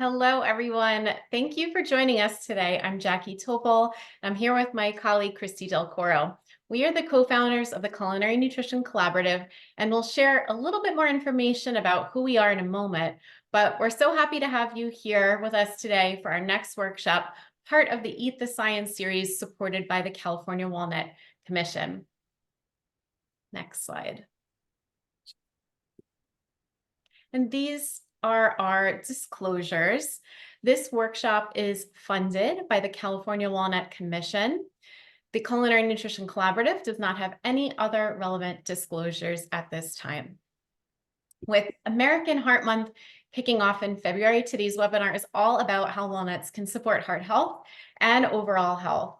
Hello, everyone. Thank you for joining us today. I'm Jackie Topol. I'm here with my colleague, Christy Del Coro. We are the co-founders of the Culinary Nutrition Collaborative, and we'll share a little bit more information about who we are in a moment. But we're so happy to have you here with us today for our next workshop, part of the Eat the Science series supported by the California Walnut Commission. Next slide. And these are our disclosures. This workshop is funded by the California Walnut Commission. The Culinary Nutrition Collaborative does not have any other relevant disclosures at this time. With American Heart Month kicking off in February, today's webinar is all about how walnuts can support heart health and overall health.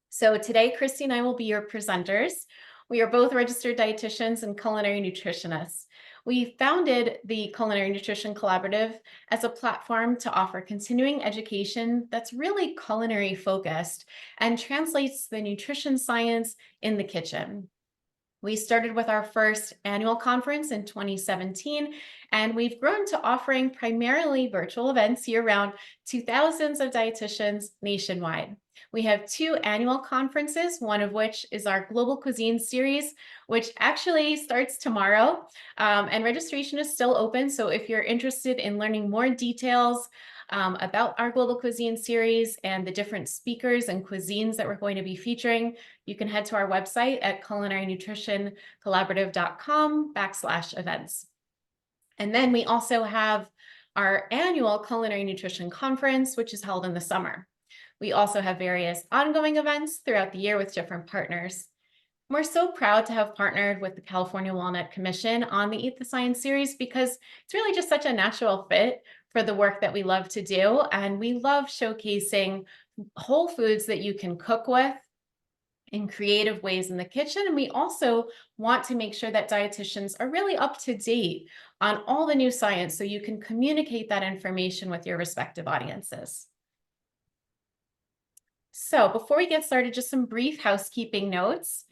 So today, Christy and I will be your presenters. We are both registered dietitians and culinary nutritionists. We founded the Culinary Nutrition Collaborative as a platform to offer continuing education that's really culinary focused and translates the nutrition science in the kitchen. We started with our first annual conference in 2017, and we've grown to offering primarily virtual events year-round to thousands of dietitians nationwide. We have 2 annual conferences, one of which is our Global Cuisine series, which actually starts tomorrow, and registration is still open. So if you're interested in learning more details about our Global Cuisine series and the different speakers and cuisines that we're going to be featuring, you can head to our website at culinarynutritioncollaborative.com/events. And then we also have our annual Culinary Nutrition Conference, which is held in the summer. We also have various ongoing events throughout the year with different partners. We're so proud to have partnered with the California Walnut Commission on the Eat the Science series because it's really just such a natural fit for the work that we love to do. And we love showcasing whole foods that you can cook with in creative ways in the kitchen. And we also want to make sure that dietitians are really up to date on all the new science so you can communicate that information with your respective audiences. So before we get started, just some brief housekeeping notes.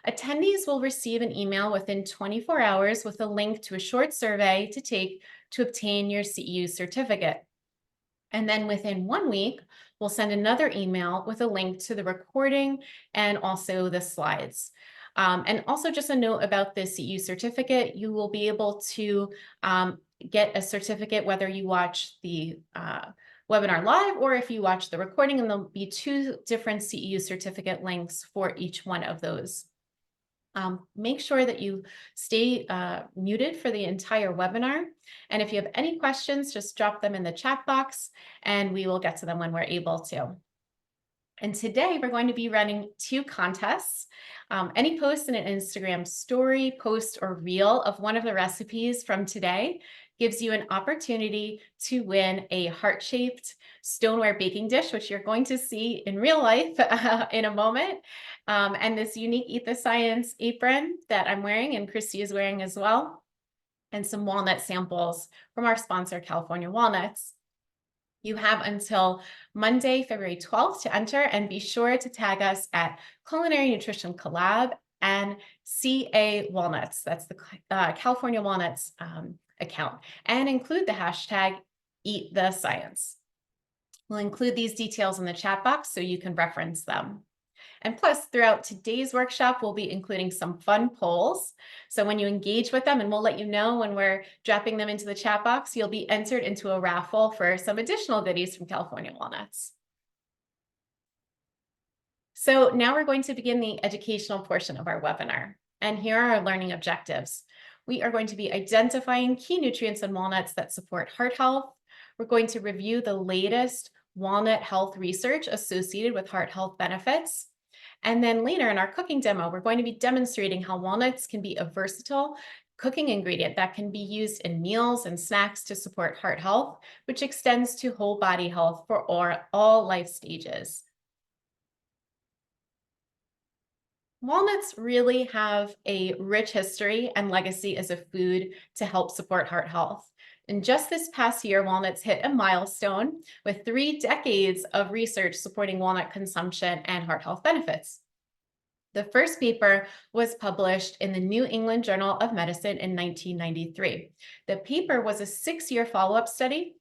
Attendees will receive an email within 24 hours with a link to a short survey to take to obtain your CEU certificate. And then within 1 week, we'll send another email with a link to the recording and also the slides. And also just a note about the CEU certificate, you will be able to get a certificate whether you watch the webinar live or if you watch the recording, and there'll be 2 different CEU certificate links for each one of those. Make sure that you stay muted for the entire webinar. And if you have any questions, just drop them in the chat box and we will get to them when we're able to. And today we're going to be running 2 contests. Any post in an Instagram story, post, or reel of one of the recipes from today gives you an opportunity to win a heart-shaped stoneware baking dish, which you're going to see in real life in a moment. And this unique Eat the Science apron that I'm wearing and Christy is wearing as well, and some walnut samples from our sponsor, California Walnuts. You have until Monday, February 12th to enter, and be sure to tag us at Culinary Nutrition Collab and CA Walnuts. That's the California Walnuts account, and include the hashtag Eat the Science. We'll include these details in the chat box so you can reference them. And plus, throughout today's workshop, we'll be including some fun polls. So when you engage with them, and we'll let you know when we're dropping them into the chat box, you'll be entered into a raffle for some additional goodies from California Walnuts. So now we're going to begin the educational portion of our webinar. And here are our learning objectives. We are going to be identifying key nutrients in walnuts that support heart health. We're going to review the latest walnut health research associated with heart health benefits. And then later in our cooking demo, we're going to be demonstrating how walnuts can be a versatile cooking ingredient that can be used in meals and snacks to support heart health, which extends to whole body health for all life stages. Walnuts really have a rich history and legacy as a food to help support heart health. And just this past year, walnuts hit a milestone with 3 decades of research supporting walnut consumption and heart health benefits. The first paper was published in the New England Journal of Medicine in 1993. The paper was a 6-year follow-up study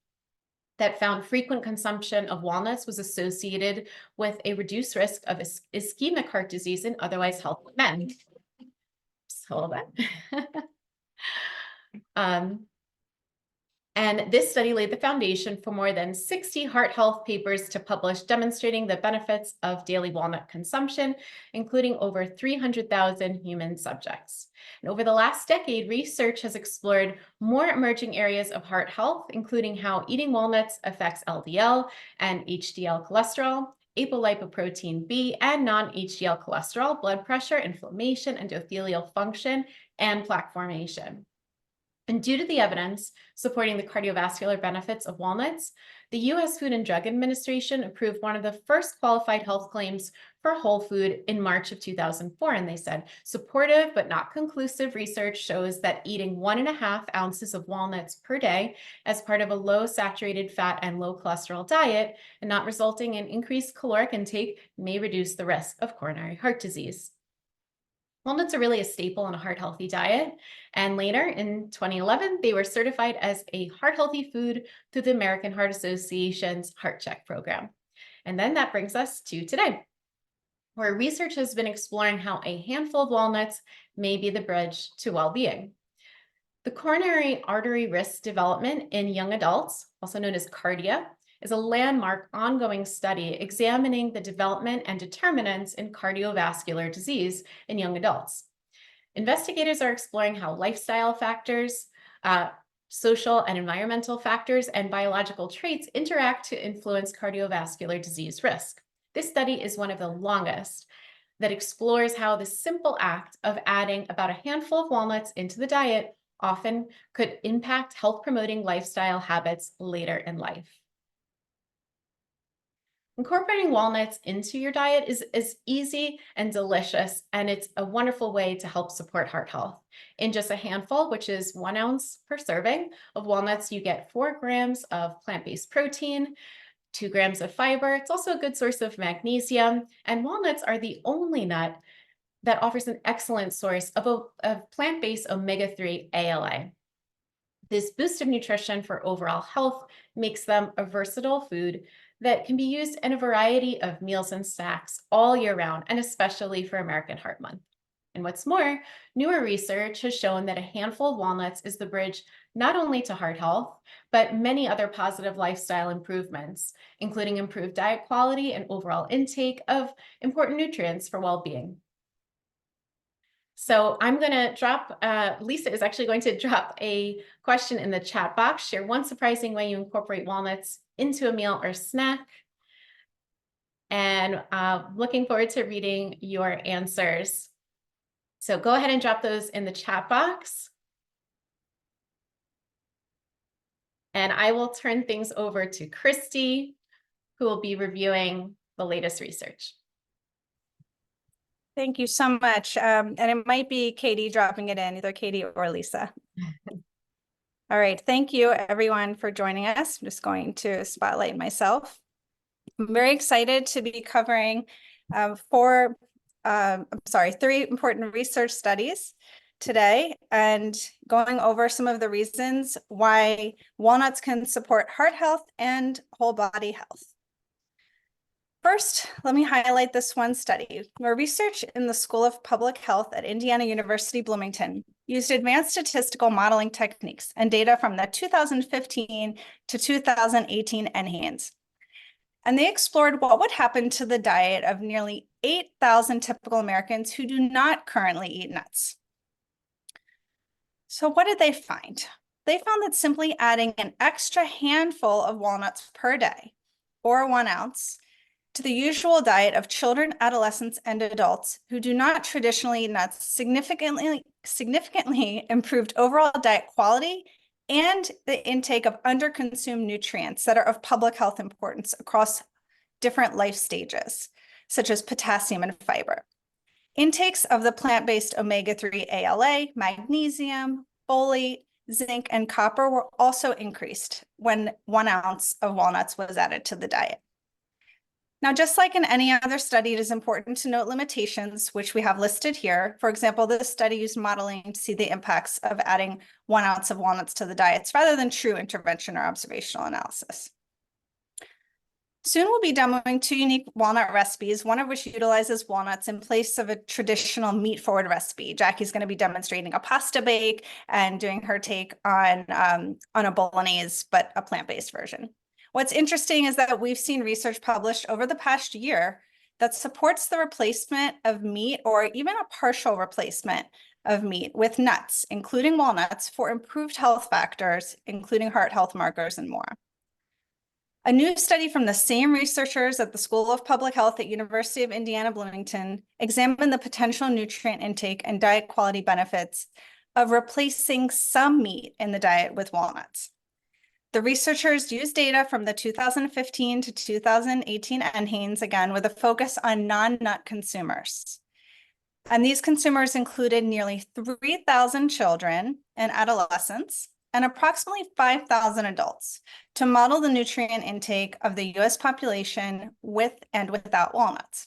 that found frequent consumption of walnuts was associated with a reduced risk of ischemic heart disease in otherwise healthy men. Just hold on. And this study laid the foundation for more than 60 heart health papers to publish demonstrating the benefits of daily walnut consumption, including over 300,000 human subjects. And over the last decade, research has explored more emerging areas of heart health, including how eating walnuts affects LDL and HDL cholesterol, apolipoprotein B, and non-HDL cholesterol, blood pressure, inflammation, endothelial function, and plaque formation. And due to the evidence supporting the cardiovascular benefits of walnuts, the U.S. Food and Drug Administration approved one of the first qualified health claims for whole food in March of 2004. And they said, supportive but not conclusive research shows that eating 1.5 ounces of walnuts per day as part of a low saturated fat and low cholesterol diet and not resulting in increased caloric intake may reduce the risk of coronary heart disease. Walnuts are really a staple in a heart-healthy diet, and later in 2011, they were certified as a heart-healthy food through the American Heart Association's Heart Check program. And then that brings us to today, where research has been exploring how a handful of walnuts may be the bridge to well-being. The coronary artery risk development in young adults, also known as CARDIA, is a landmark ongoing study examining the development and determinants in cardiovascular disease in young adults. Investigators are exploring how lifestyle factors, social and environmental factors, and biological traits interact to influence cardiovascular disease risk. This study is one of the longest that explores how the simple act of adding about a handful of walnuts into the diet often could impact health-promoting lifestyle habits later in life. Incorporating walnuts into your diet is easy and delicious, and it's a wonderful way to help support heart health. In just a handful, which is 1 ounce per serving of walnuts, you get 4 grams of plant-based protein, 2 grams of fiber. It's also a good source of magnesium, and walnuts are the only nut that offers an excellent source of plant-based omega-3 ALA. This boost of nutrition for overall health makes them a versatile food that can be used in a variety of meals and snacks all year round, and especially for American Heart Month. And what's more, newer research has shown that a handful of walnuts is the bridge not only to heart health, but many other positive lifestyle improvements, including improved diet quality and overall intake of important nutrients for well-being. So I'm going to drop, Lisa is actually going to drop a question in the chat box. Share one surprising way you incorporate walnuts into a meal or snack. And looking forward to reading your answers. So go ahead and drop those in the chat box. And I will turn things over to Christy, who will be reviewing the latest research. Thank you so much. And it might be Katie dropping it in, either Katie or Lisa. All right. Thank you, everyone, for joining us. I'm just going to spotlight myself. I'm very excited to be covering 3 important research studies today and going over some of the reasons why walnuts can support heart health and whole body health. First, let me highlight this one study where research in the School of Public Health at Indiana University Bloomington used advanced statistical modeling techniques and data from the 2015 to 2018 NHANES. And they explored what would happen to the diet of nearly 8,000 typical Americans who do not currently eat nuts. So what did they find? They found that simply adding an extra handful of walnuts per day, or 1 ounce, to the usual diet of children, adolescents, and adults who do not traditionally eat nuts significantly improved overall diet quality and the intake of underconsumed nutrients that are of public health importance across different life stages, such as potassium and fiber. Intakes of the plant-based omega-3 ALA, magnesium, folate, zinc, and copper were also increased when 1 ounce of walnuts was added to the diet. Now, just like in any other study, it is important to note limitations, which we have listed here. For example, this study used modeling to see the impacts of adding 1 ounce of walnuts to the diets rather than true intervention or observational analysis. Soon we'll be demoing 2 unique walnut recipes, one of which utilizes walnuts in place of a traditional meat-forward recipe. Jackie's going to be demonstrating a pasta bake and doing her take on a bolognese, but a plant-based version. What's interesting is that we've seen research published over the past year that supports the replacement of meat or even a partial replacement of meat with nuts, including walnuts, for improved health factors, including heart health markers and more. A new study from the same researchers at the School of Public Health at University of Indiana Bloomington examined the potential nutrient intake and diet quality benefits of replacing some meat in the diet with walnuts. The researchers used data from the 2015 to 2018 NHANES, again, with a focus on non-nut consumers. And these consumers included nearly 3,000 children and adolescents and approximately 5,000 adults to model the nutrient intake of the US population with and without walnuts.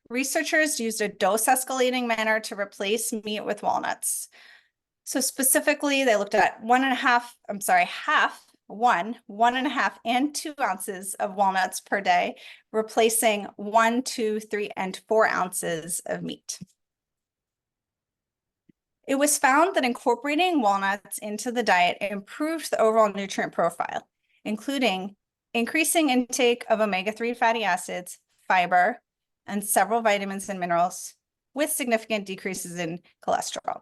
Researchers used a dose escalating manner to replace meat with walnuts. So specifically, they looked at 1.5, half, 1.5, and 2 ounces of walnuts per day, replacing 1, 2, 3, and 4 ounces of meat. It was found that incorporating walnuts into the diet improved the overall nutrient profile, including increasing intake of omega-3 fatty acids, fiber, and several vitamins and minerals, with significant decreases in cholesterol.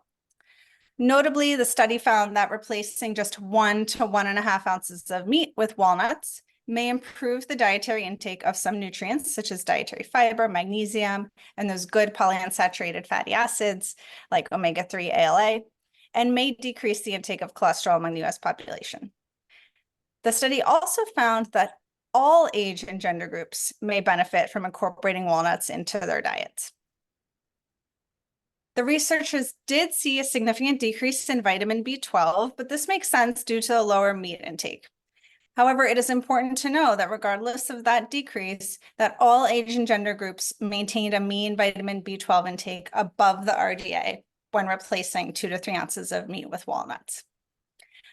Notably, the study found that replacing just 1 to 1.5 ounces of meat with walnuts may improve the dietary intake of some nutrients, such as dietary fiber, magnesium, and those good polyunsaturated fatty acids like omega-3 ALA, and may decrease the intake of cholesterol among the US population. The study also found that all age and gender groups may benefit from incorporating walnuts into their diets. The researchers did see a significant decrease in vitamin B12, but this makes sense due to the lower meat intake. However, it is important to know that regardless of that decrease, that all age and gender groups maintained a mean vitamin B12 intake above the RDA when replacing 2 to 3 ounces of meat with walnuts.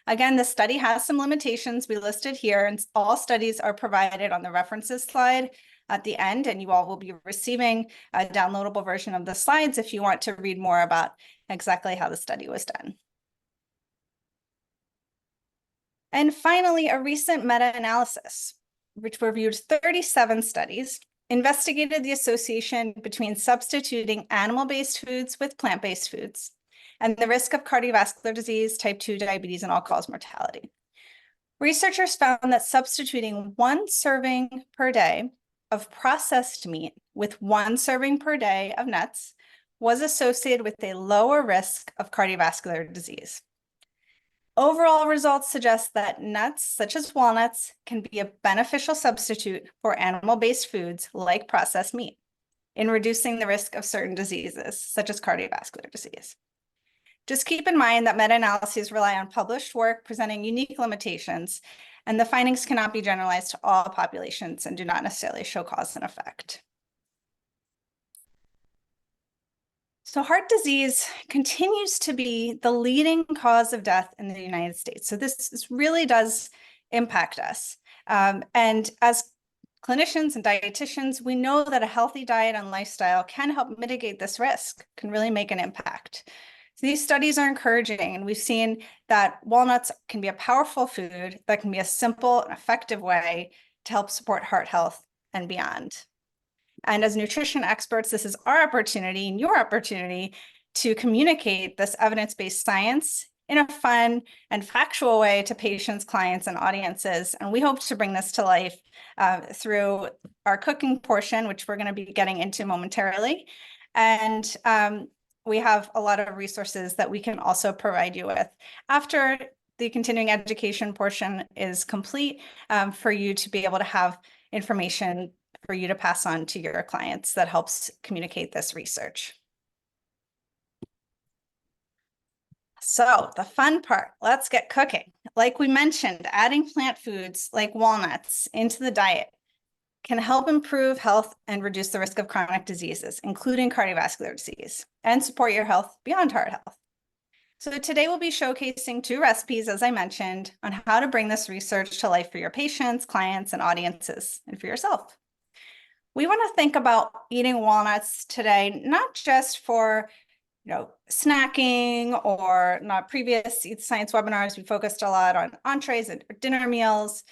Again, the study has some limitations we listed here, and all studies are provided on the references slide at the end, and you all will be receiving a downloadable version of the slides if you want to read more about exactly how the study was done. And finally, a recent meta-analysis, which reviewed 37 studies, investigated the association between substituting animal-based foods with plant-based foods and the risk of cardiovascular disease, type 2 diabetes, and all-cause mortality. Researchers found that substituting 1 serving per day of processed meat with 1 serving per day of nuts was associated with a lower risk of cardiovascular disease. Overall results suggest that nuts, such as walnuts, can be a beneficial substitute for animal-based foods like processed meat in reducing the risk of certain diseases, such as cardiovascular disease. Just keep in mind that meta-analyses rely on published work presenting unique limitations, and the findings cannot be generalized to all populations and do not necessarily show cause and effect. So heart disease continues to be the leading cause of death in the United States. So this really does impact us. And as clinicians and dietitians, we know that a healthy diet and lifestyle can help mitigate this risk, can really make an impact. So these studies are encouraging, and we've seen that walnuts can be a powerful food that can be a simple and effective way to help support heart health and beyond. And as nutrition experts, this is our opportunity and your opportunity to communicate this evidence-based science in a fun and factual way to patients, clients, and audiences. And we hope to bring this to life through our cooking portion, which we're going to be getting into momentarily. And we have a lot of resources that we can also provide you with after the continuing education portion is complete, for you to be able to have information for you to pass on to your clients that helps communicate this research. So the fun part, let's get cooking. Like we mentioned, adding plant foods like walnuts into the diet can help improve health and reduce the risk of chronic diseases, including cardiovascular disease, and support your health beyond heart health. So today we'll be showcasing 2 recipes, as I mentioned, on how to bring this research to life for your patients, clients, and audiences, and for yourself. We want to think about eating walnuts today, not just for snacking or not previous Eat Science webinars. We focused a lot on entrees and dinner meals.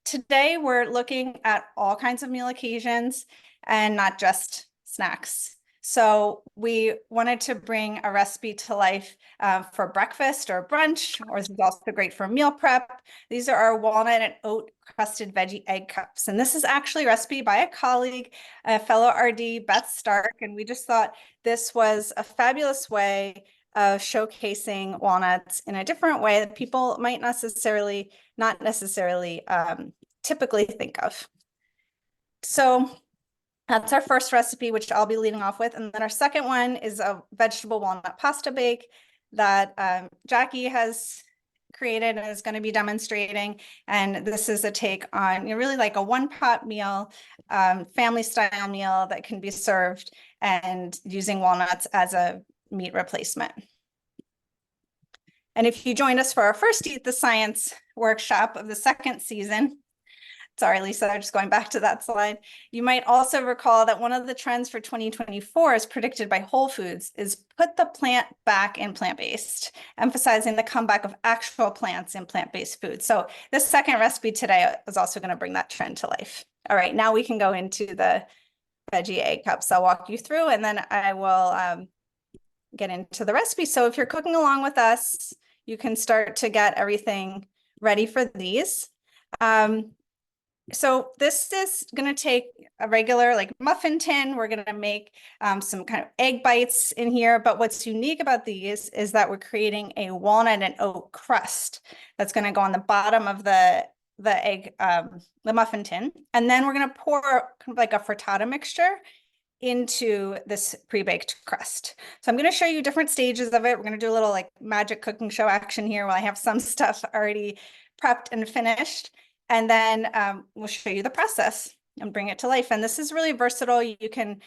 Today, we're looking at all kinds of meal occasions and not just snacks. So we wanted to bring a recipe to life for breakfast or brunch, or this is also great for meal prep. These are our walnut and oat crusted veggie egg cups. And this is actually a recipe by a colleague, a fellow RD, Beth Stark. And we just thought this was a fabulous way of showcasing walnuts in a different way that people might not necessarily typically think of. So that's our first recipe, which I'll be leading off with. And then our second one is a vegetable walnut pasta bake that Jackie has created and is going to be demonstrating. And this is a take on really like a one-pot meal, family style meal that can be served and using walnuts as a meat replacement. And if you joined us for our first Eat the Science workshop of the second season, sorry, Lisa, I'm just going back to that slide. You might also recall that one of the trends for 2024 as predicted by Whole Foods is put the plant back in plant-based, emphasizing the comeback of actual plants in plant-based food. So this second recipe today is also going to bring that trend to life. All right, now we can go into the veggie egg cups. I'll walk you through and then I will get into the recipe. So if you're cooking along with us, you can start to get everything ready for these. So this is going to take a regular like muffin tin. We're going to make some kind of egg bites in here. But what's unique about these is that we're creating a walnut and oat crust that's going to go on the bottom of the egg, the muffin tin. And then we're going to pour kind of like a frittata mixture into this pre-baked crust. So I'm going to show you different stages of it. We're going to do a little like magic cooking show action here while I have some stuff already prepped and finished. And then we'll show you the process and bring it to life. And this is really versatile. You can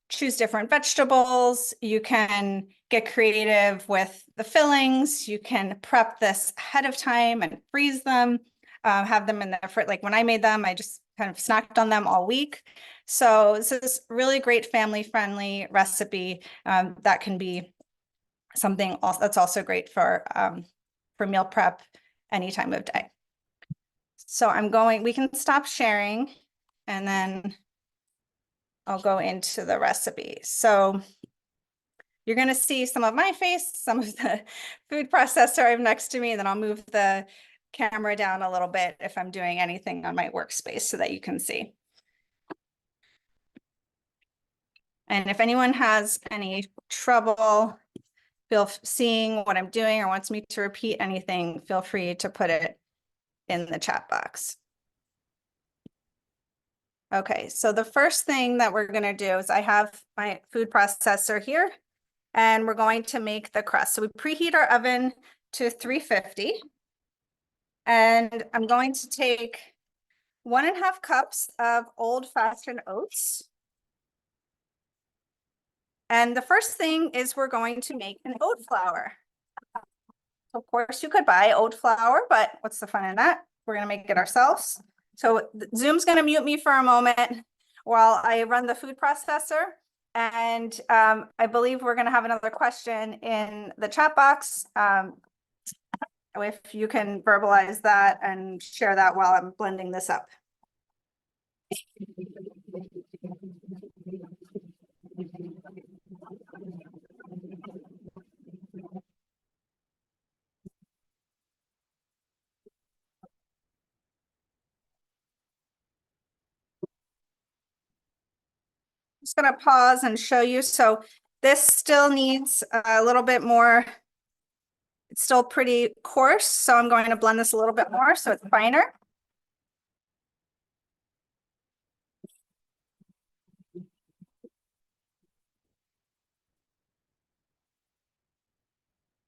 choose different vegetables. You can get creative with the fillings. You can prep this ahead of time and freeze them, have them in the fridge. Like when I made them, I just kind of snacked on them all week. So this is really great family-friendly recipe that can be something else that's also great for meal prep any time of day. So we can stop sharing and then I'll go into the recipe. So you're going to see some of my face, some of the food processor I have next to me, and then I'll move the camera down a little bit if I'm doing anything on my workspace so that you can see. And if anyone has any trouble seeing what I'm doing or wants me to repeat anything, feel free to put it in the chat box. Okay, so the first thing that we're going to do is I have my food processor here and we're going to make the crust. So we preheat our oven to 350 and I'm going to take 1.5 cups of old-fashioned oats. And the first thing is we're going to make an oat flour. Of course, you could buy oat flour, but what's the fun in that? We're going to make it ourselves. So Zoom's going to mute me for a moment while I run the food processor. And I believe we're going to have another question in the chat box. If you can verbalize that and share that while I'm blending this up. Just going to pause and show you. So this still needs a little bit more. It's still pretty coarse, so I'm going to blend this a little bit more so it's finer.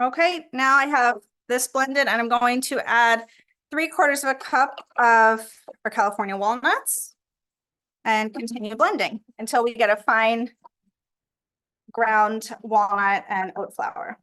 Okay, now I have this blended and I'm going to add 3/4 cup of our California walnuts and continue blending until we get a fine ground walnut and oat flour.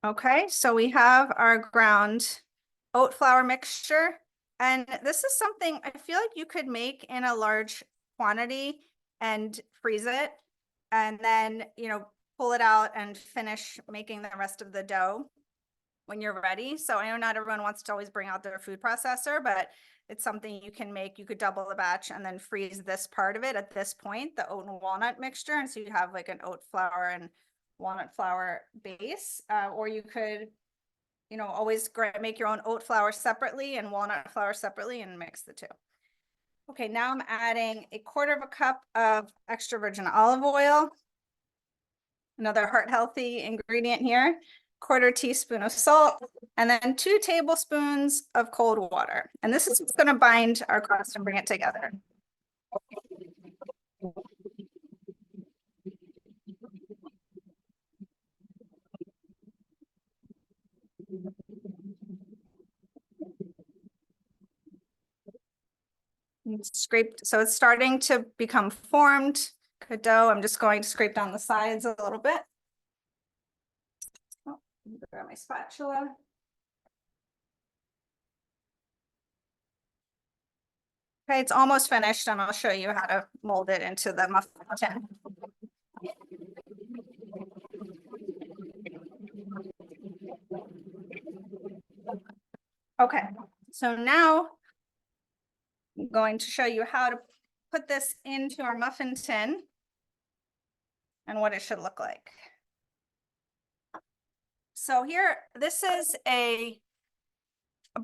Okay, so we have our ground oat flour mixture. And this is something I feel like you could make in a large quantity and freeze it. And then, pull it out and finish making the rest of the dough when you're ready. So I know not everyone wants to always bring out their food processor, but it's something you can make. You could double the batch and then freeze this part of it at this point, the oat and walnut mixture. And so you have like an oat flour and walnut flour base, or you could, always make your own oat flour separately and walnut flour separately and mix the two. Okay, now I'm adding 1/4 cup of extra virgin olive oil, another heart healthy ingredient here, 1/4 teaspoon of salt, and then 2 tablespoons of cold water. And this is what's going to bind our crust and bring it together. Scraped, so it's starting to become formed. Good dough. I'm just going to scrape down the sides a little bit. Oh, grab my spatula. Okay, it's almost finished, and I'll show you how to mold it into the muffin tin. Okay, so now I'm going to show you how to put this into our muffin tin and what it should look like. So here, this is a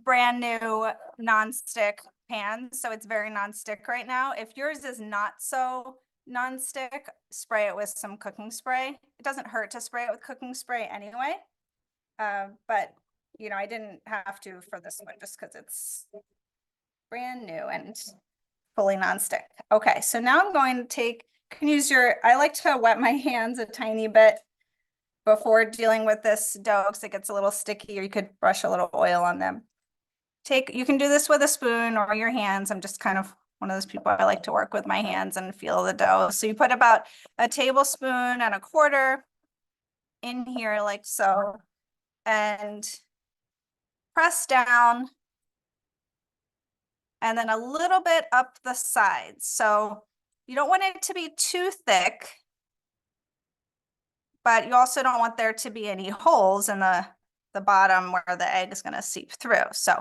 brand new nonstick pan, so it's very nonstick right now. If yours is not so nonstick, spray it with some cooking spray. It doesn't hurt to spray it with cooking spray anyway, but I didn't have to for this one just because it's brand new and fully nonstick. Okay, so now I'm going to I like to wet my hands a tiny bit before dealing with this dough because it gets a little sticky, or you could brush a little oil on them. You can do this with a spoon or your hands. I'm just kind of one of those people. I like to work with my hands and feel the dough. So you put about 1 tablespoon and 1/4 in here like so, and press down, and then a little bit up the sides. So you don't want it to be too thick, but you also don't want there to be any holes in the bottom where the egg is going to seep through. So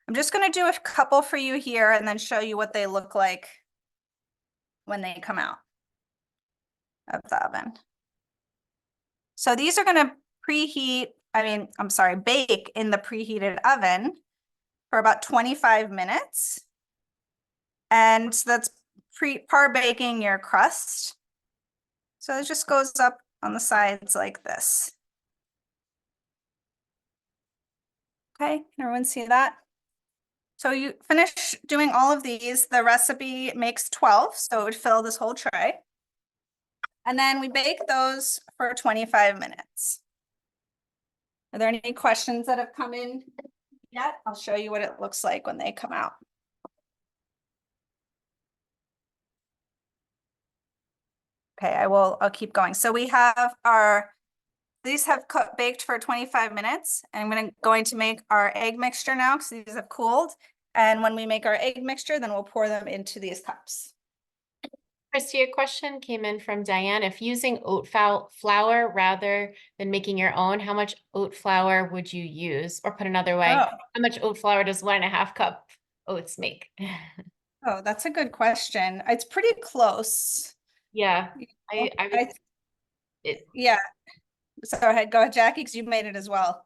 I'm just going to do a couple for you here and then show you what they look like when they come out of the oven. So these are going to bake in the preheated oven for about 25 minutes. And that's par baking your crust. So it just goes up on the sides like this. Okay, can everyone see that? So you finish doing all of these. The recipe makes 12, so it would fill this whole tray. And then we bake those for 25 minutes. Are there any questions that have come in yet? I'll show you what it looks like when they come out. Okay, I'll keep going. So we have these have baked for 25 minutes. And I'm going to make our egg mixture now because these have cooled. And when we make our egg mixture, then we'll pour them into these cups. Christy, a question came in from Diane. If using oat flour rather than making your own, how much oat flour would you use? Or put another way, how much oat flour does 1.5 cup oats make? Oh, that's a good question. It's pretty close. Yeah, yeah. So go ahead, Jackie, because you made it as well.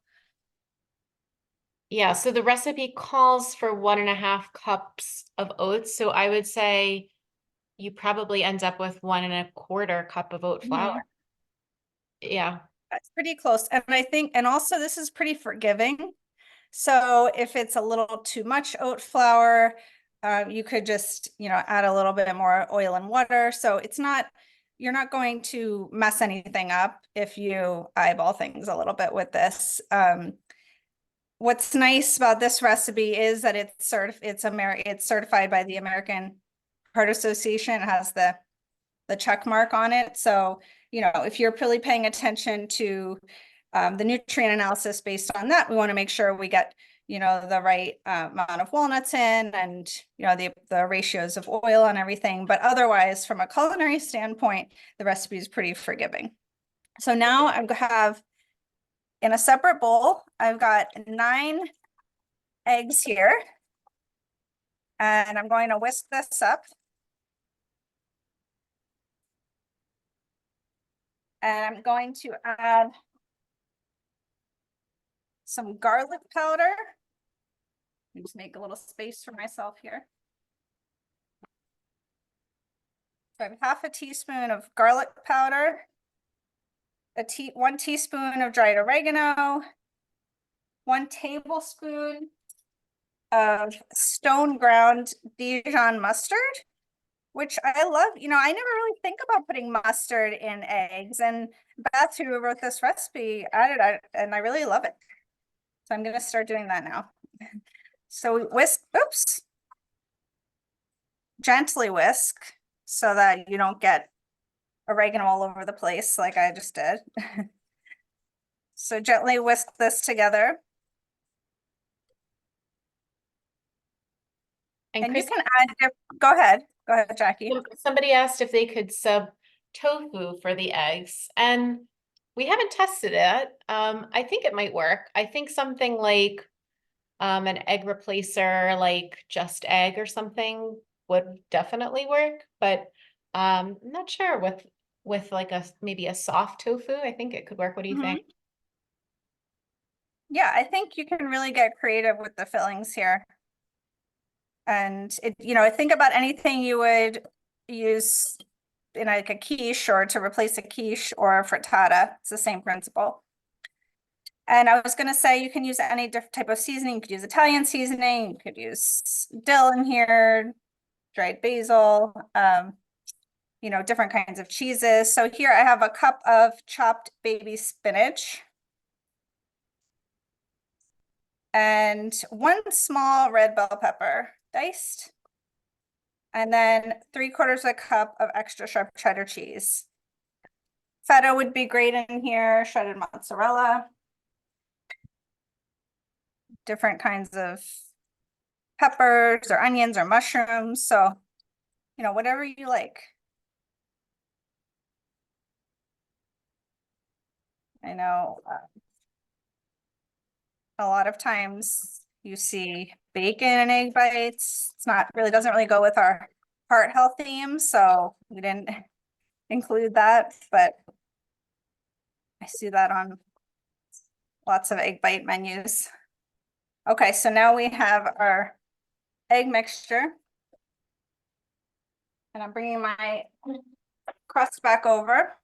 Yeah, so the recipe calls for 1.5 cups of oats. So I would say you probably end up with 1.25 cup of oat flour. Yeah. That's pretty close. And I think, and also this is pretty forgiving. So if it's a little too much oat flour, you could just, add a little bit more oil and water. So you're not going to mess anything up if you eyeball things a little bit with this. What's nice about this recipe is that it's certified by the American Heart Association. It has the check mark on it. So, if you're really paying attention to the nutrient analysis based on that. We want to make sure we get, the right amount of walnuts in, and, the ratios of oil and everything. But otherwise, from a culinary standpoint, the recipe is pretty forgiving. So now I have, in a separate bowl, I've got 9 eggs here. And I'm going to whisk this up. And I'm going to add some garlic powder. Just make a little space for myself here. So I have half a teaspoon of garlic powder, 1 teaspoon of dried oregano, 1 tablespoon of stone ground Dijon mustard, which I love. I never really think about putting mustard in eggs, and Beth, who wrote this recipe, added it, and I really love it. So I'm going to start doing that now. So we whisk, gently whisk so that you don't get oregano all over the place like I just did. So gently whisk this together. And you can add, go ahead, Jackie. Somebody asked if they could sub tofu for the eggs, and we haven't tested it. I think it might work. I think something like an egg replacer, like Just Egg or something, would definitely work, but I'm not sure with like maybe a soft tofu. I think it could work. What do you think? Yeah, I think you can really get creative with the fillings here. And think about anything you would use in like a quiche, or to replace a quiche or a frittata. It's the same principle. And I was going to say, you can use any different type of seasoning. You could use Italian seasoning. You could use dill in here, dried basil, different kinds of cheeses. So here I have a cup of chopped baby spinach and 1 small red bell pepper diced, and then 3/4 a cup of extra sharp cheddar cheese. Feta would be great in here, shredded mozzarella, different kinds of peppers or onions or mushrooms. So, whatever you like. I know a lot of times you see bacon and egg bites. It's not really, doesn't really go with our heart health theme, so we didn't include that, but I see that on lots of egg bite menus. Okay, so now we have our egg mixture, and I'm bringing my crust back over.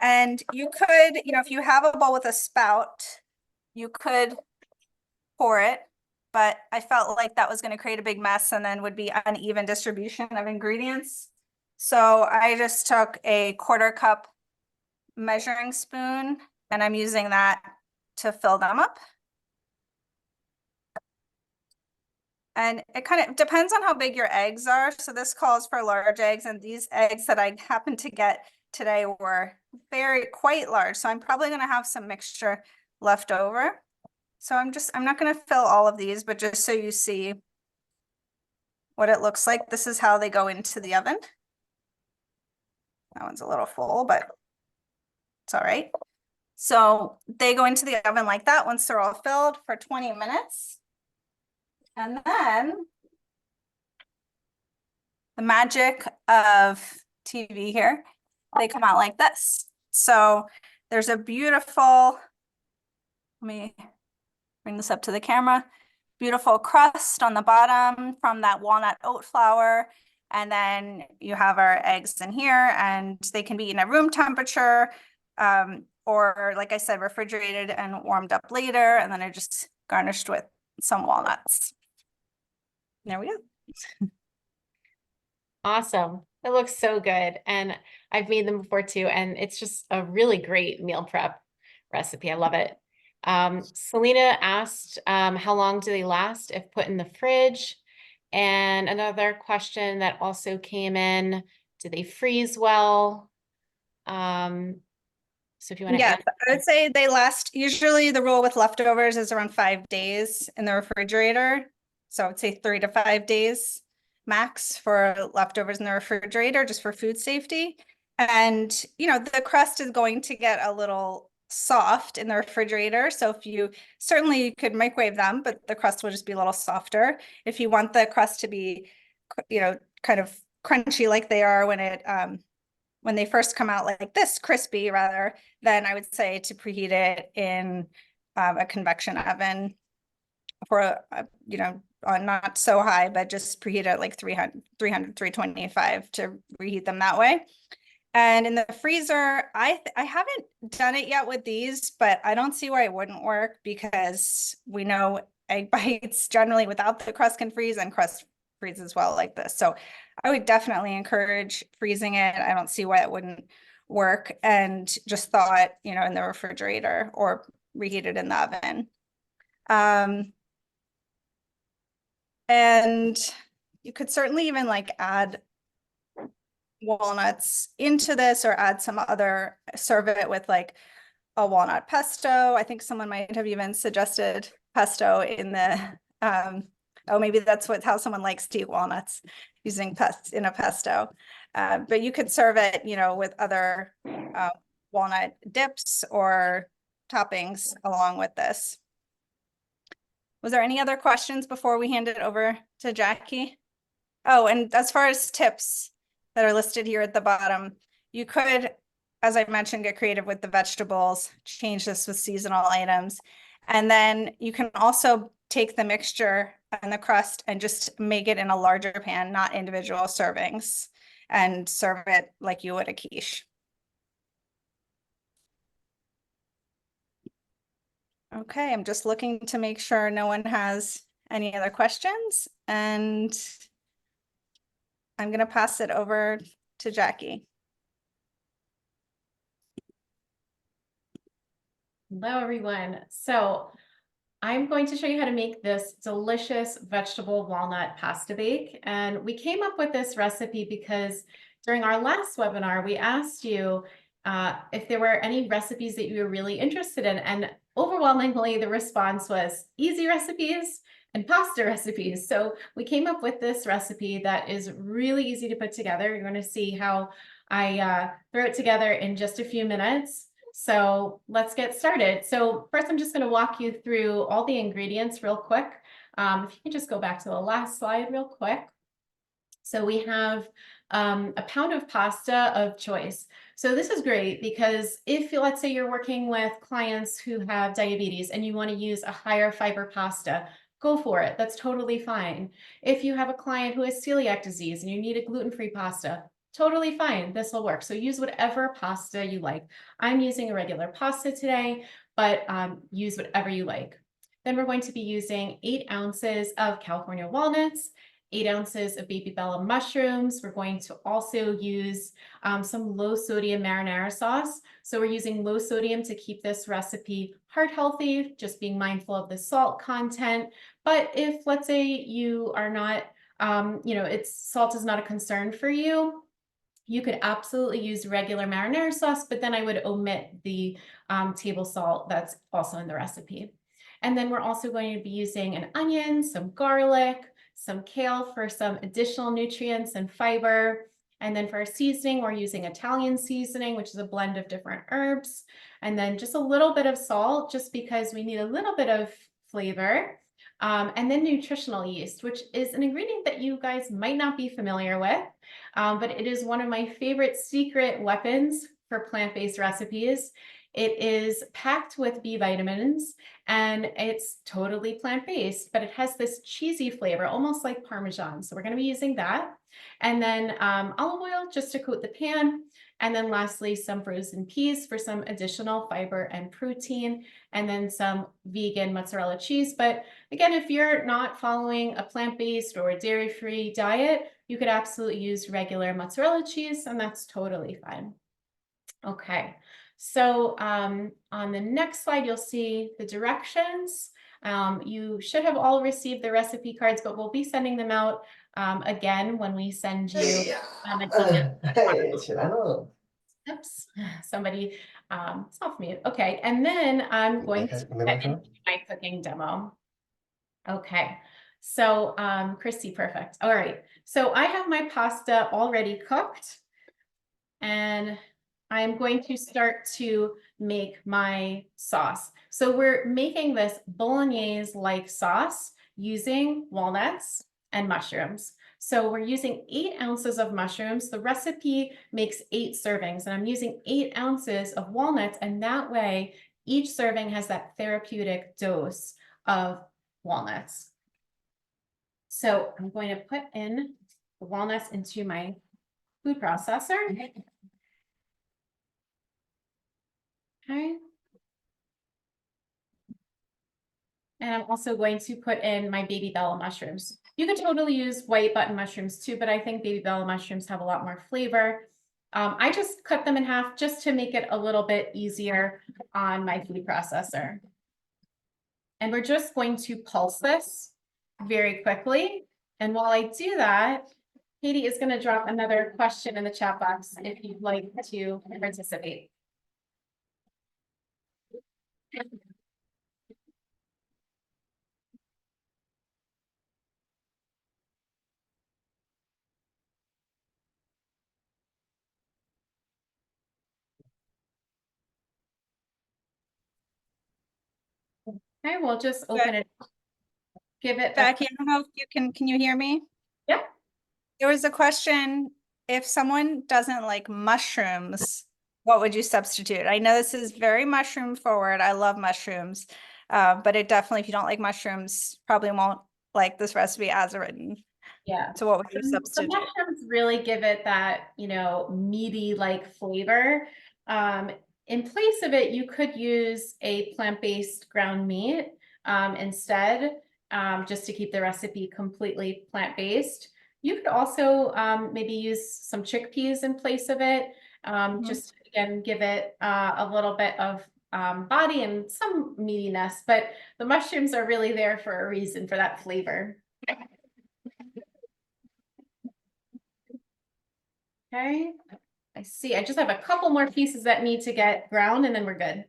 And you could, if you have a bowl with a spout, you could pour it, but I felt like that was going to create a big mess and then would be uneven distribution of ingredients. So I just took a 1/4 cup measuring spoon, and I'm using that to fill them up. And it kind of depends on how big your eggs are. So this calls for large eggs, and these eggs that I happened to get today were quite large. So I'm probably going to have some mixture left over. So I'm not going to fill all of these, but just so you see what it looks like, this is how they go into the oven. That one's a little full, but it's all right. So they go into the oven like that once they're all filled for 20 minutes. And then the magic of TV here, they come out like this. So there's a beautiful, let me bring this up to the camera, beautiful crust on the bottom from that walnut oat flour. And then you have our eggs in here, and they can be eaten at room temperature, or like I said, refrigerated and warmed up later. And then I just garnished with some walnuts. There we go. Awesome. It looks so good. And I've made them before too. And it's just a really great meal prep recipe. I love it. Selena asked, how long do they last if put in the fridge? And another question that also came in, do they freeze well? So if you want to Yes, add, I would say they last, usually the rule with leftovers is around 5 days in the refrigerator. So I would say 3 to 5 days max for leftovers in the refrigerator, just for food safety. And, the crust is going to get a little soft in the refrigerator. So if you, certainly you could microwave them, but the crust will just be a little softer. If you want the crust to be, kind of crunchy like they are when they first come out like this, crispy rather, then I would say to preheat it in a convection oven for, not so high, but just preheat it like 325 to reheat them that way. And in the freezer, I haven't done it yet with these, but I don't see why it wouldn't work because we know egg bites generally without the crust can freeze and crust freeze as well like this. So I would definitely encourage freezing it. I don't see why it wouldn't work, and just thaw it, in the refrigerator or reheat it in the oven. And you could certainly even like add walnuts into this or add some other, serve it with like a walnut pesto. I think someone might have even suggested pesto in the, oh, maybe that's how someone likes to eat walnuts, using in a pesto. But you could serve it, with other walnut dips or toppings along with this. Was there any other questions before we hand it over to Jackie? Oh, and as far as tips that are listed here at the bottom, you could, as I mentioned, get creative with the vegetables, change this with seasonal items. And then you can also take the mixture and the crust and just make it in a larger pan, not individual servings, and serve it like you would a quiche. Okay, I'm just looking to make sure no one has any other questions, and I'm going to pass it over to Jackie. hello everyone. So I'm going to show you how to make this delicious vegetable walnut pasta bake. And we came up with this recipe because during our last webinar, we asked you if there were any recipes that you were really interested in. And overwhelmingly, the response was easy recipes and pasta recipes. So we came up with this recipe that is really easy to put together. You're going to see how I throw it together in just a few minutes. So let's get started. So first, I'm just going to walk you through all the ingredients real quick. If you can just go back to the last slide real quick. So we have a pound of pasta of choice. So this is great because if, let's say, you're working with clients who have diabetes and you want to use a higher fiber pasta, go for it. That's totally fine. If you have a client who has celiac disease and you need a gluten-free pasta, totally fine. This will work. So use whatever pasta you like. I'm using a regular pasta today, but use whatever you like. Then we're going to be using 8 ounces of California walnuts, 8 ounces of baby bella mushrooms. We're going to also use some low sodium marinara sauce. So we're using low sodium to keep this recipe heart healthy, just being mindful of the salt content. But if, let's say, you are not, salt is not a concern for you, you could absolutely use regular marinara sauce, but then I would omit the table salt that's also in the recipe. And then we're also going to be using an onion, some garlic, some kale for some additional nutrients and fiber. And then for our seasoning, we're using Italian seasoning, which is a blend of different herbs. And then just a little bit of salt, just because we need a little bit of flavor. And then nutritional yeast, which is an ingredient that you guys might not be familiar with, but it is one of my favorite secret weapons for plant-based recipes. It is packed with B vitamins and it's totally plant-based, but it has this cheesy flavor, almost like Parmesan. So we're going to be using that. And then olive oil just to coat the pan. And then lastly, some frozen peas for some additional fiber and protein, and then some vegan mozzarella cheese. But again, if you're not following a plant-based or a dairy-free diet, you could absolutely use regular mozzarella cheese, and that's totally fine. Okay, so on the next slide, you'll see the directions. You should have all received the recipe cards, but we'll be sending them out again when we send you ce l'hanno. Oops, somebody, it's off mute. Okay, and then I'm going to get into my cooking demo. Okay, so Christy, perfect. All right, so I have my pasta already cooked, and I'm going to start to make my sauce. So we're making this bolognese-like sauce using walnuts and mushrooms. So we're using 8 ounces of mushrooms. The recipe makes 8 servings, and I'm using 8 ounces of walnuts, and that way each serving has that therapeutic dose of walnuts. So I'm going to put in the walnuts into my food processor. Okay. And I'm also going to put in my baby bella mushrooms. You could totally use white button mushrooms too, but I think baby bella mushrooms have a lot more flavor. I just cut them in half just to make it a little bit easier on my food processor. And we're just going to pulse this very quickly. And while I do that, Katie is going to drop another question in the chat box if you'd like to participate. Okay, we'll just open it. Give it. Becky, I don't know if you can you hear me? Yep. There was a question, if someone doesn't like mushrooms, what would you substitute? I know this is very mushroom forward. I love mushrooms, but it definitely, if you don't like mushrooms, probably won't like this recipe as written. Yeah. So what would you The substitute? mushrooms really give it that, meaty like flavor. In place of it, you could use a plant-based ground meat instead, just to keep the recipe completely plant-based. You could also maybe use some chickpeas in place of it, just again, give it a little bit of body and some meatiness, but the mushrooms are really there for a reason, for that flavor. Okay, I see. I just have a couple more pieces that need to get ground and then we're good.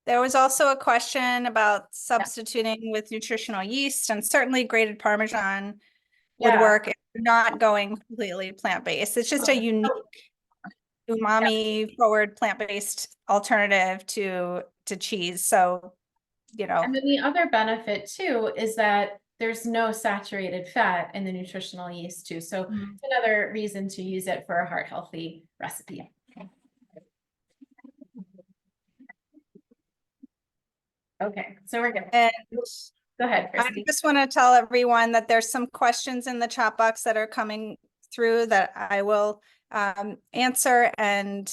There was also a question about substituting with nutritional yeast, and certainly grated Parmesan would work if you're not going completely plant-based. It's just a unique umami forward plant-based alternative to cheese. So, And then the other benefit too is that there's no saturated fat in the nutritional yeast too. So it's another reason to use it for a heart healthy recipe. Okay, so we're good. And go ahead, I Christy. just want to tell everyone that there's some questions in the chat box that are coming through that I will answer. And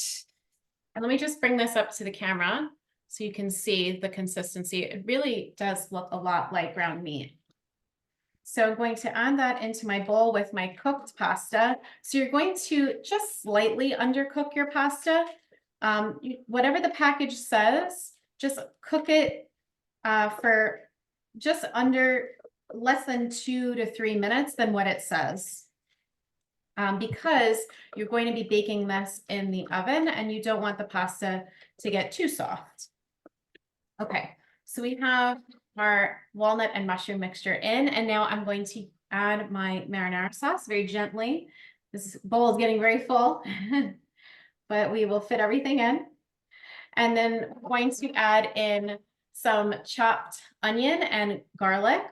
let me just bring this up to the camera so you can see the consistency. It really does look a lot like ground meat. So I'm going to add that into my bowl with my cooked pasta. So you're going to just slightly undercook your pasta. Whatever the package says, just cook it for just under less than 2 to 3 minutes than what it says. Because you're going to be baking this in the oven and you don't want the pasta to get too soft. Okay, so we have our walnut and mushroom mixture in, and now I'm going to add my marinara sauce very gently. This bowl is getting very full, but we will fit everything in. And then I'm going to add in some chopped onion and garlic.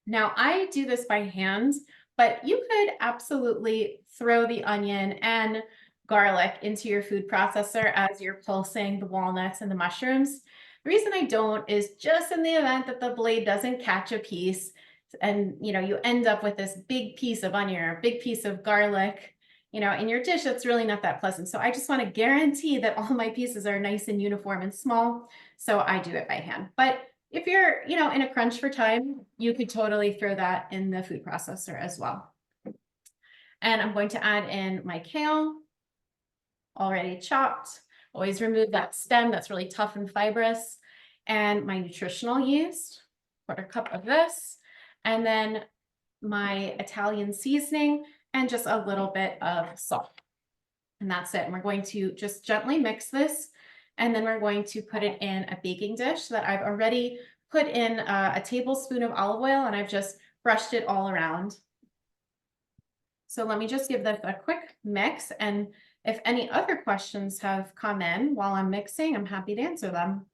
Now I do this by hand, but you could absolutely throw the onion and garlic into your food processor as you're pulsing the walnuts and the mushrooms. The reason I don't is just in the event that the blade doesn't catch a piece and you end up with this big piece of onion or a big piece of garlic, in your dish, that's really not that pleasant. So I just want to guarantee that all my pieces are nice and uniform and small. So I do it by hand. But if you're, in a crunch for time, you could totally throw that in the food processor as well. And I'm going to add in my kale, already chopped. Always remove that stem that's really tough and fibrous. And my nutritional yeast, 1/4 cup of this. And then my Italian seasoning, and just a little bit of salt. And that's it. And we're going to just gently mix this. And then we're going to put it in a baking dish that I've already put in a tablespoon of olive oil, and I've just brushed it all around. So let me just give this a quick mix. And if any other questions have come in while I'm mixing, I'm happy to answer them.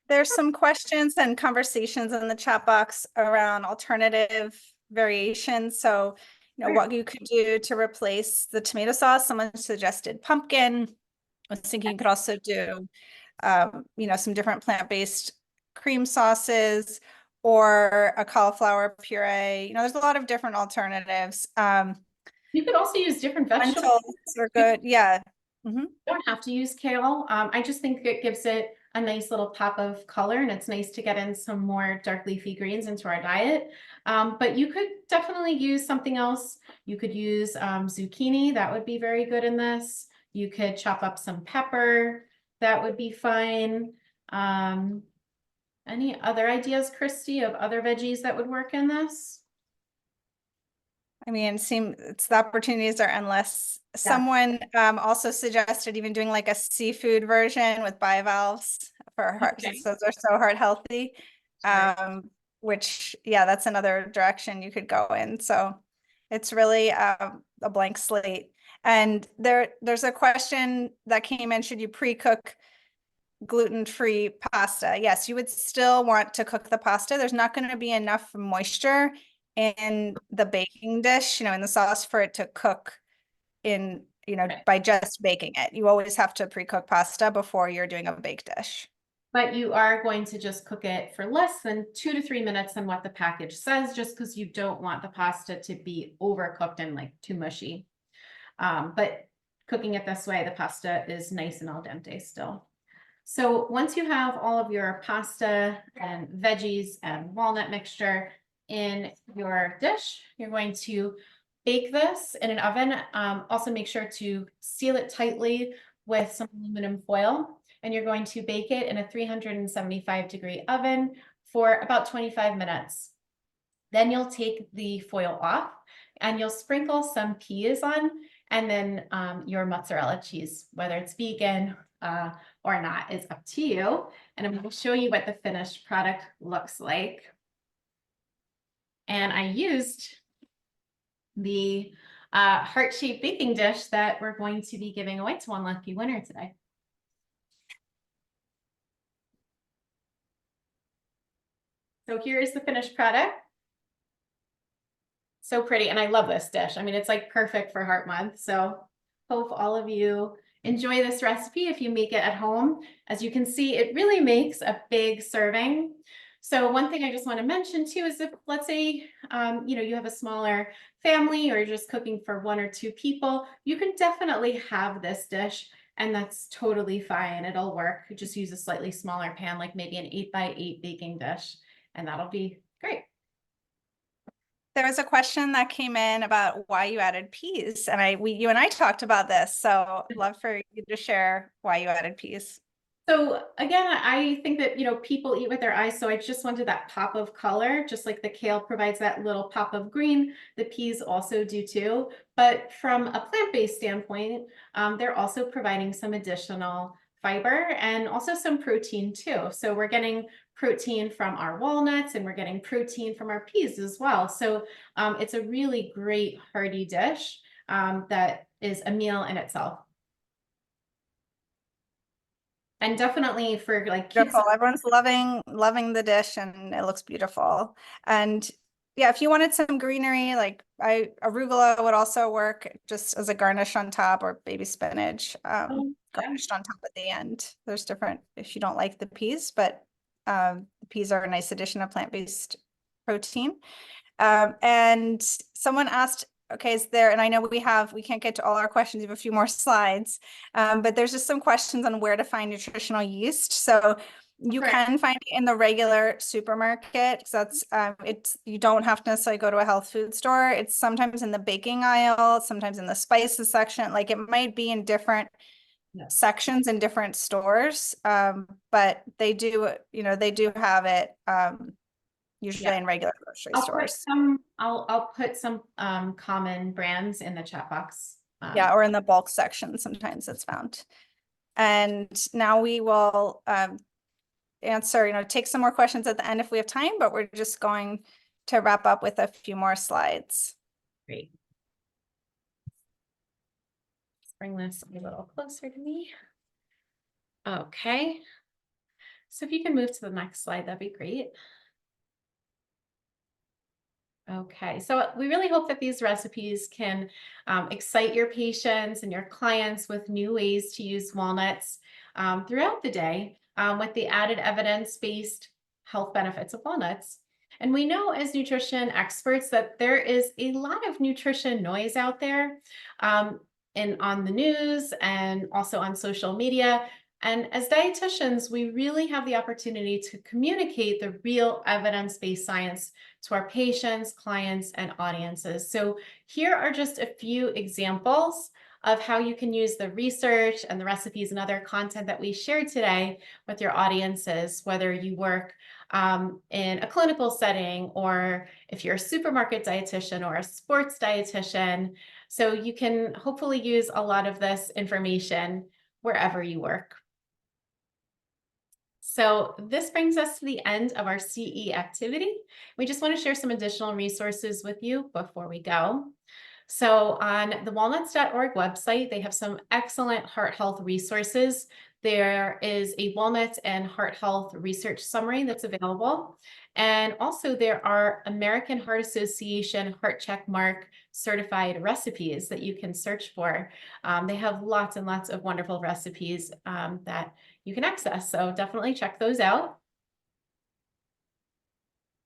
There's some questions and conversations in the chat box around alternative variations. So, what you could do to replace the tomato sauce. Someone suggested pumpkin. I was thinking you could also do, some different plant-based cream sauces or a cauliflower puree. There's a lot of different alternatives. You could also use different vegetables. Lentils are good. Yeah. You don't have to use kale. I just think it gives it a nice little pop of color, and it's nice to get in some more dark leafy greens into our diet. But you could definitely use something else. You could use zucchini. That would be very good in this. You could chop up some pepper. That would be fine. Any other ideas, Christy, of other veggies that would work in this? I mean, it's the opportunities are endless. Someone also suggested even doing like a seafood version with bivalves for heart, since those are so heart healthy. Which, that's another direction you could go in. So it's really a blank slate. And there's a question that came in: should you pre-cook gluten-free pasta? Yes, you would still want to cook the pasta. There's not going to be enough moisture in the baking dish, in the sauce for it to cook in, by just baking it. You always have to pre-cook pasta before you're doing a baked dish. But you are going to just cook it for less than 2 to 3 minutes than what the package says, just because you don't want the pasta to be overcooked and like too mushy. But cooking it this way, the pasta is nice and al dente still. So once you have all of your pasta and veggies and walnut mixture in your dish, you're going to bake this in an oven. Also make sure to seal it tightly with some aluminum foil, and you're going to bake it in a 375-degree oven for about 25 minutes. Then you'll take the foil off and you'll sprinkle some peas on, and then your mozzarella cheese, whether it's vegan or not, is up to you. And I'm going to show you what the finished product looks like. And I used the heart-shaped baking dish that we're going to be giving away to one lucky winner today. So here is the finished product. So pretty, and I love this dish. I mean, it's like perfect for Heart Month. So hope all of you enjoy this recipe if you make it at home. As you can see, it really makes a big serving. So one thing I just want to mention too is if, let's say, you have a smaller family or you're just cooking for 1 or 2 people, you can definitely have this dish, and that's totally fine. It'll work. You just use a slightly smaller pan, like maybe an 8x8 baking dish, and that'll be great. There was a question that came in about why you added peas, and you and I talked about this, so I'd love for you to share why you added peas. So again, I think that, people eat with their eyes. So I just wanted that pop of color, just like the kale provides that little pop of green, the peas also do too. But from a plant-based standpoint, they're also providing some additional fiber and also some protein too. So we're getting protein from our walnuts and we're getting protein from our peas as well. So it's a really great hearty dish that is a meal in itself. And definitely for like kids. Beautiful. Everyone's loving the dish, and it looks beautiful. And yeah, if you wanted some greenery, like arugula would also work just as a garnish on top, or baby spinach garnished on top at the end. There's different if you don't like the peas, but the peas are a nice addition of plant-based protein. And someone asked, okay, and I know we can't get to all our questions, we have a few more slides, but there's just some questions on where to find nutritional yeast. So you can find it in the regular supermarket, because that's you don't have to necessarily go to a health food store. It's sometimes in the baking aisle, sometimes in the spices section. Like it might be in different sections in different stores, but they do have it. usually Yeah. in regular grocery stores. I'll put some common brands in the chat box. Yeah, or in the bulk section, sometimes it's found. And now we will answer, take some more questions at the end if we have time, but we're just going to wrap up with a few more slides. Great. Let's bring this a little closer to me. Okay. So if you can move to the next slide, that'd be great. Okay, so we really hope that these recipes can excite your patients and your clients with new ways to use walnuts throughout the day with the added evidence-based health benefits of walnuts. And we know as nutrition experts that there is a lot of nutrition noise out there and on the news and also on social media. And as dietitians, we really have the opportunity to communicate the real evidence-based science to our patients, clients, and audiences. So here are just a few examples of how you can use the research and the recipes and other content that we shared today with your audiences, whether you work in a clinical setting or if you're a supermarket dietitian or a sports dietitian. So you can hopefully use a lot of this information wherever you work. So this brings us to the end of our CE activity. We just want to share some additional resources with you before we go. So on the walnuts.org website, they have some excellent heart health resources. There is a walnut and heart health research summary that's available. And also there are American Heart Association Heart Check Mark certified recipes that you can search for. They have lots and lots of wonderful recipes that you can access. So definitely check those out.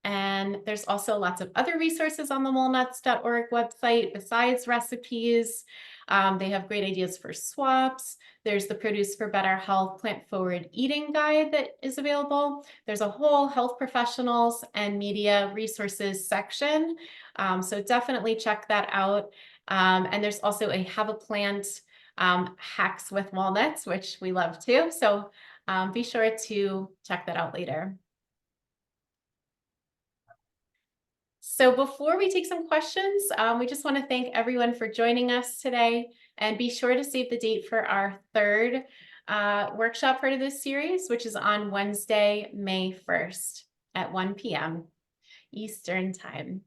And there's also lots of other resources on the walnuts.org website besides recipes. They have great ideas for swaps. There's the Produce for Better Health Plant Forward Eating Guide that is available. There's a whole health professionals and media resources section. So definitely check that out. And there's also a Have a Plant Hacks with Walnuts, which we love too. So be sure to check that out later. So before we take some questions, we just want to thank everyone for joining us today, and be sure to save the date for our third workshop part of this series, which is on Wednesday, May 1st at 1 p.m. Eastern Time.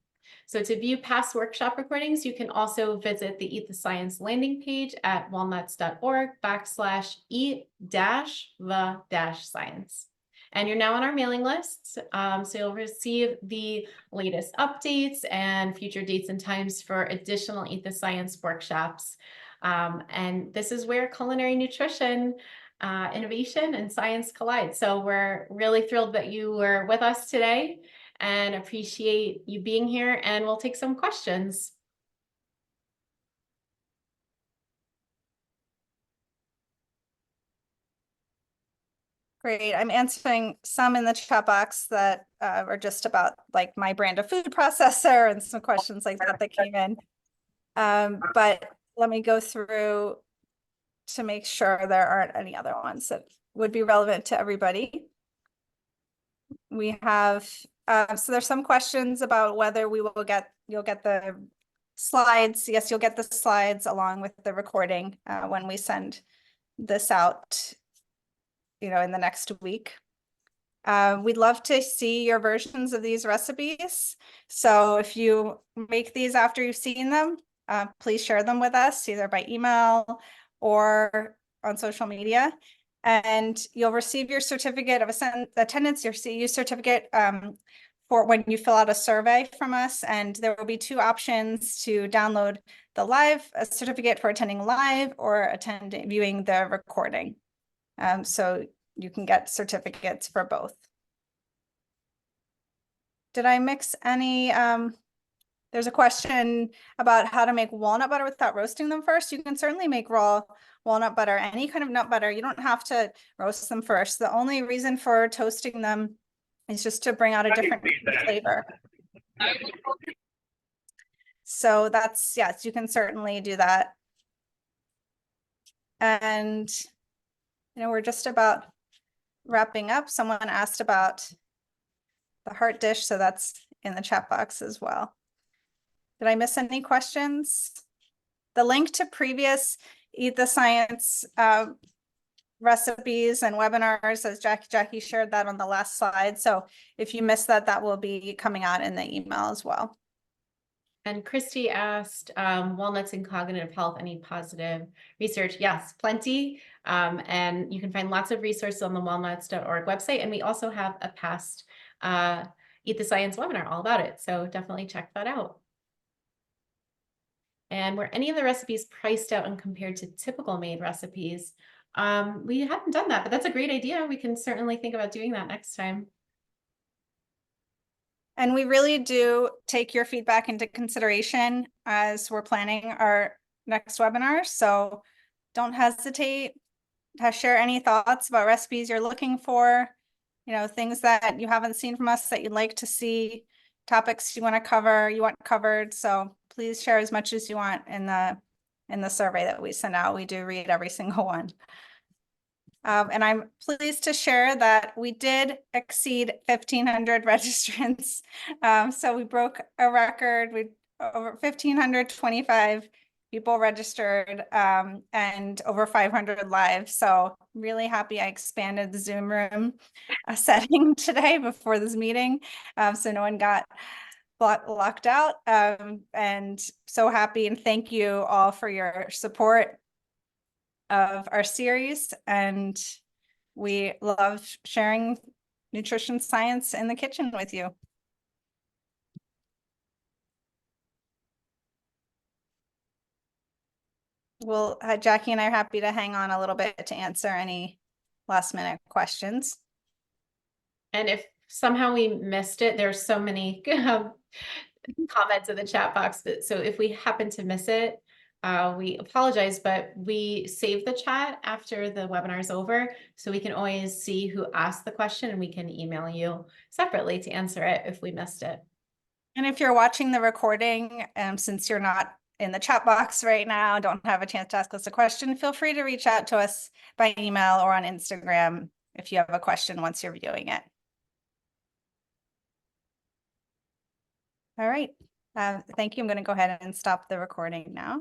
So to view past workshop recordings, you can also visit the Eat the Science landing page at walnuts.org/eat-the-science. And you're now on our mailing list, so you'll receive the latest updates and future dates and times for additional Eat the Science workshops. And this is where culinary nutrition, innovation, and science collide. So we're really thrilled that you were with us today and appreciate you being here, and we'll take some questions. Great. I'm answering some in the chat box that are just about like my brand of food processor and some questions like that that came in. But let me go through to make sure there aren't any other ones that would be relevant to everybody. We have, so there's some questions about whether you'll get the slides. Yes, you'll get the slides along with the recording when we send this out, in the next week. We'd love to see your versions of these recipes. So if you make these after you've seen them, please share them with us either by email or on social media. And you'll receive your certificate of attendance, your CEU certificate for when you fill out a survey from us. And there will be two options to download the live certificate for attending live or viewing the recording. So you can get certificates for both. Did I mix any? There's a question about how to make walnut butter without roasting them first. You can certainly make raw walnut butter, any kind of nut butter. You don't have to roast them first. The only reason for toasting them is just to bring out a different flavor. So that's, yes, you can certainly do that. And, we're just about wrapping up. Someone asked about the heart dish, so that's in the chat box as well. Did I miss any questions? The link to previous Eat the Science recipes and webinars, as Jackie shared that on the last slide. So if you missed that, that will be coming out in the email as well. And Christy asked, walnuts and cognitive health, any positive research? Yes, plenty. And you can find lots of resources on the walnuts.org website. And we also have a past Eat the Science webinar all about it. So definitely check that out. And were any of the recipes priced out and compared to typical made recipes? We haven't done that, but that's a great idea. We can certainly think about doing that next time. And we really do take your feedback into consideration as we're planning our next webinar. So don't hesitate to share any thoughts about recipes you're looking for, you know, things that you haven't seen from us that you'd like to see, topics you want to cover, you want covered. So please share as much as you want in the survey that we send out. We do read every single one. And I'm pleased to share that we did exceed 1,500 registrants. So we broke a record. We over 1,525 people registered and over 500 live. So really happy I expanded the Zoom room setting today before this meeting. So no one got locked out. And so happy, and thank you all for your support of our series, and we love sharing nutrition science in the kitchen with you. Well, Jackie and I are happy to hang on a little bit to answer any last minute questions. And if somehow we missed it, there's so many comments in the chat box, but so if we happen to miss it, we apologize, but we save the chat after the webinar is over, so we can always see who asked the question and we can email you separately to answer it if we missed it. And if you're watching the recording, since you're not in the chat box right now, don't have a chance to ask us a question, feel free to reach out to us by email or on Instagram if you have a question once you're viewing it. All right. Thank you. I'm going to go ahead and stop the recording now.